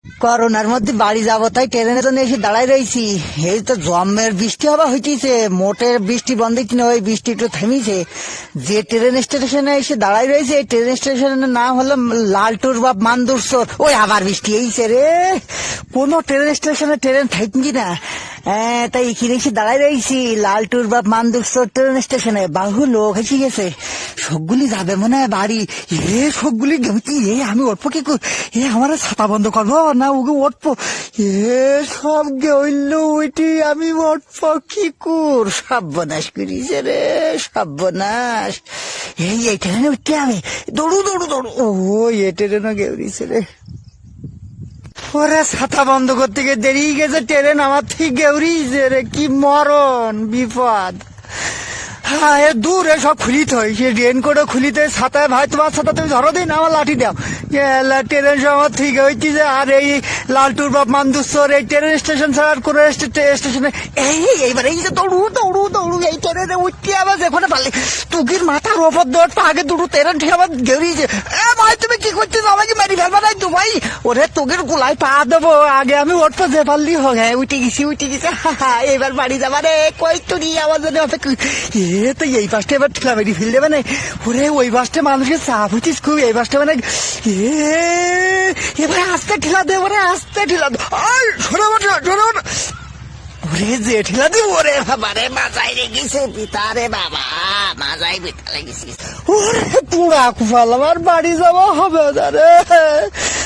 করোনার মধ্যে বাড়ি যাবো তাই ট্রেনের জন্য এসে দাঁড়াই রয়েছি। এই তো জম্মের বৃষ্টি হওয়া হইতেছে, মোটের বৃষ্টি বন্ধ হচ্ছে না, ওই বৃষ্টি একটু থেমেছে। যে ট্রেন স্টেশনে এসে দাঁড়াই রয়েছে এই ট্রেন স্টেশনের নাম হলো লালটুর বাপ মান্দুরসর। ওই আবার বৃষ্টি এইছে রে, কোনো ট্রেন স্টেশনে ট্রেন থাকি না। তাই এখানে এসে দাঁড়াই রয়েছি লালটুর বাপ মান্দুরসর ট্রেন স্টেশনে। বাহু লোক এসে গেছে, সবগুলি যাবে মনে হয় বাড়ি। সবগুলি আমি উঠবো কি আমার ছাতা বন্ধ করবো না ওকে উঠবো? সব গেল ওইটি আমি উঠবো কি কুর? সর্বনাশ করিছে রে, সর্বনাশ। এই ট্রেনে উঠতে হবে, দৌড়ু দৌড়ু দৌড়ু। ও এই ট্রেনও গেউরিছে রে। ওরে ছাতা বন্ধ করতে গিয়ে দেরি গেছে, ট্রেন আমার থেকে গেউরিছে রে। কি মরণ বিপদ। হ্যাঁ দূর সব খুলিতে হয়, সে রেনকোটও খুলিতে। ছাতায় ভাই তোমার ছাতা তুমি ধরো দিন, আমার লাঠি দাও। ট্রেন সময় ঠিক হইতেছে। আর এই লালটুর বাপ মান্দুসর এই ট্রেন স্টেশন ছাড়া আর কোন স্টেশনে এইবার এই যে দৌড়ু দৌড়ু দৌড়ু এই ট্রেনে উঠতে আবার যেখানে পারলে তুকির মাথার ওপর দৌড় আগে দুটো ট্রেন ঠিক আবার গেরিয়েছে। ভাই তুমি কি করছিস, আমাকে মেরি ফেলবা নাই তো ভাই? ওরে তোকের গোলায় পা দেবো, আগে আমি উঠবো যে পারলি হোক। হ্যাঁ উঠে গেছি এবার বাড়ি যাবা রে। কই তুই আমার জন্য তো এই বাসটা এবার ঠেলা বেরিয়ে ফেল দেবে না। ওরে ওই বাসটা মানুষের চাপ হচ্ছিস খুব, এই বাসটা মানে এবার আস্তে ঠেলা দে, ওরে আস্তে ঠেলা দে। ওরে যে ঠেলা দিব ওরে বাবা রে, মাজাই লেগেছে পিতা রে বাবা, মাজাই পিতা লেগেছে। ওরে পুরা কুফাল, আমার বাড়ি যাওয়া হবে না রে।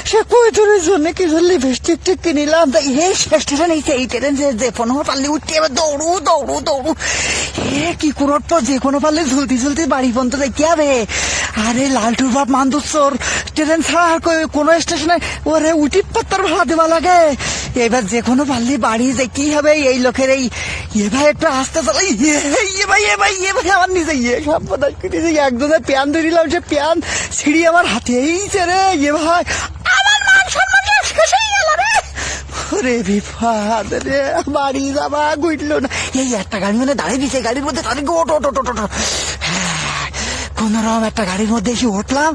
সে কৈতুরের জন্য কিছু লিপস্টিক টিক কিনিলাম, তাই এই শেষ ট্রেন এই ট্রেন যে কোনো পারলে উঠতে এবার দৌড়ু দৌড়ু দৌড়ু। কি কোনোর পর যে কোনো পারলে ঝুলতে ঝুলতে বাড়ি পর্যন্ত দেখতে হবে। আরে লালটুর বাপ মান্দুসর ট্রেন ছাড়া আর কোনো স্টেশনে ওরে উঠি পাত্তার ভাড়া দেওয়া লাগে। এবার যে কোনো পারলে বাড়ি যেতেই হবে। এই লোকের এই ভাই একটু আসতে চালাই, ভাই আমার নিজে সব পদার্থ করেছে। একজনের প্যান ধরিলাম, সে প্যান ছিঁড়ি আমার হাতেইছে রে। ভাই আমার মান সম্মান শেষ হয়ে গেল রে। ওরে বিপদ রে, বাড়ি যাবা গুইটলো না। এই একটা গাড়ি মানে দাঁড়িয়ে দিচ্ছে, গাড়ির মধ্যে তাদের ওটো ওটো ওটো ওটো। কোন রকম একটা গাড়ির মধ্যে এসে উঠলাম,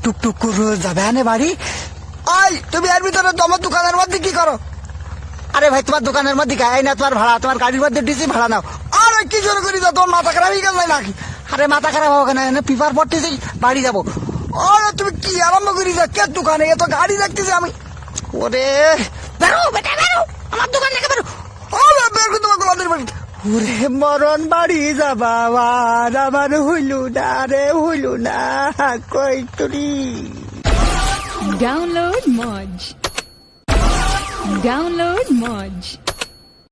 টুকটুক করে যাবে আনে বাড়ি। ওই তুমি এর ভিতরে তোমার দোকানের মধ্যে কি করো? আরে ভাই তোমার দোকানের মধ্যে গায়ে না তোমার ভাড়া, তোমার গাড়ির মধ্যে ডিসি ভাড়া নাও। আরে কি জন্য করি যা, তোমার মাথা খারাপ হয়ে গেল নাকি? আরে মাথা খারাপ হবে না, পিপার পড়তেছি বাড়ি যাবো। আরে তুমি কি আরম্ভ করি যা, কে দোকানে এত গাড়ি দেখতেছি আমি। ওরে বেরো বেটা বেরো, আমার দোকান থেকে বেরো। বের করে তোমার গোলাদের বাড়ি। ওরে মরণ, বাড়ি যাবা আর আমার হইলু না রে, হইলু না। কই তুই Download Moj.